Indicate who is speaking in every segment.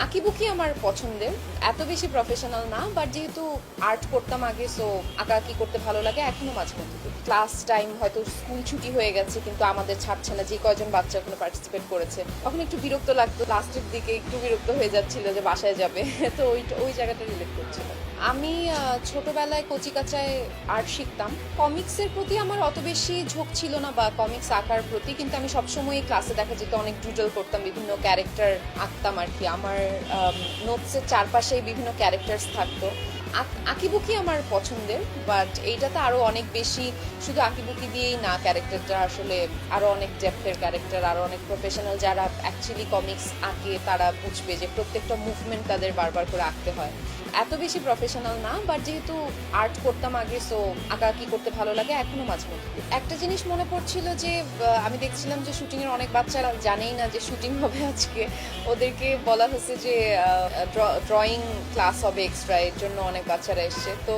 Speaker 1: আঁকিবুকি আমার পছন্দের, এত বেশি প্রফেশনাল না, বাট যেহেতু আর্ট করতাম আগে, সো আঁকাআঁকি করতে ভালো লাগে এখনো মাঝে মধ্যে করি। ক্লাস টাইম হয়তো স্কুল ছুটি হয়ে গেছে কিন্তু আমাদের ছাড়ছে না, যে কয়জন বাচ্চা ওখানে পার্টিসিপেট করেছে তখন একটু বিরক্ত লাগতো, লাস্টের দিকে একটু বিরক্ত হয়ে যাচ্ছিল যে বাসায় যাবে তো ওই জায়গাটা রিলেট করছিল। আমি ছোটবেলায় কচিকাচায় আর্ট শিখতাম। কমিক্সের প্রতি আমার অত বেশি ঝোঁক ছিল না, বা কমিক্স আঁকার প্রতি, কিন্তু আমি সবসময় ক্লাসে দেখা যেত অনেক ডুডল করতাম, বিভিন্ন ক্যারেক্টার আঁকতাম আর কি। আমার নোটসের চারপাশে বিভিন্ন ক্যারেক্টার্স থাকতো। আঁকিবুকি আমার পছন্দের, বাট এইটাতে আরো অনেক বেশি, শুধু আঁকিবুকি দিয়েই না, ক্যারেক্টারটা আসলে আরো অনেক ডেপথের ক্যারেক্টার, আরো অনেক প্রফেশনাল যারা অ্যাকচুয়ালি কমিক্স আঁকে তারা বুঝবে যে প্রত্যেকটা মুভমেন্ট তাদের বারবার করে আঁকতে হয়। এত বেশি প্রফেশনাল না, বাট যেহেতু আর্ট করতাম আগে, সো আঁকাআঁকি করতে ভালো লাগে এখনো মাঝে মধ্যে। একটা জিনিস মনে পড়ছিল যে আমি দেখছিলাম যে শুটিং এর অনেক বাচ্চারা জানেই না যে শুটিং হবে আজকে, ওদেরকে বলা হয়েছে যে ড্রয়িং ক্লাস হবে এক্সট্রা, এর জন্য অনেক বাচ্চারা এসছে। তো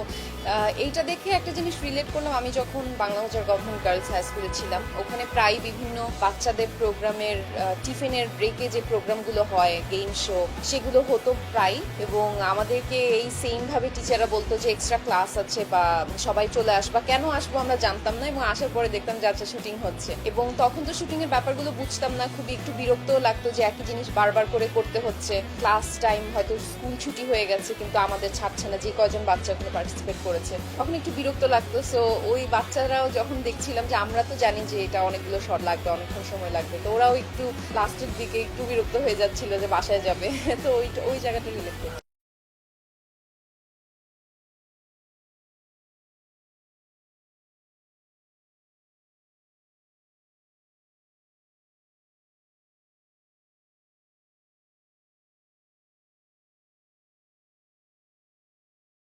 Speaker 1: এইটা দেখে একটা জিনিস রিলেট করলাম, আমি যখন বাংলাবাজার গভর্নমেন্ট গার্লস হাই স্কুলে ছিলাম ওখানে প্রায় বিভিন্ন বাচ্চাদের প্রোগ্রামের টিফিনের ব্রেকে যে প্রোগ্রামগুলো হয়, গেম শো, সেগুলো হতো প্রায়। এবং আমাদেরকে এই সেম ভাবে টিচাররা বলতো যে এক্সট্রা ক্লাস আছে বা সবাই চলে আসবা, কেন আসবো আমরা জানতাম না, এবং আসার পরে দেখতাম যে আচ্ছা শুটিং হচ্ছে। এবং তখন তো শুটিং এর ব্যাপারগুলো বুঝতাম না, খুবই একটু বিরক্তও লাগতো যে একই জিনিস বারবার করে করতে হচ্ছে। ক্লাস টাইম হয়তো স্কুল ছুটি হয়ে গেছে কিন্তু আমাদের ছাড়ছে না, যে কয়জন বাচ্চা ওখানে পার্টিসিপেট করেছে তখন একটু বিরক্ত লাগতো। সো ওই বাচ্চারাও যখন দেখছিলাম যে আমরা তো জানি যে এটা অনেকগুলো শট লাগবে, অনেকক্ষণ সময় লাগবে, তো ওরাও একটু লাস্টের দিকে একটু বিরক্ত হয়ে যাচ্ছিল যে বাসায় যাবে তো ওই জায়গাটা রিলেট করতো।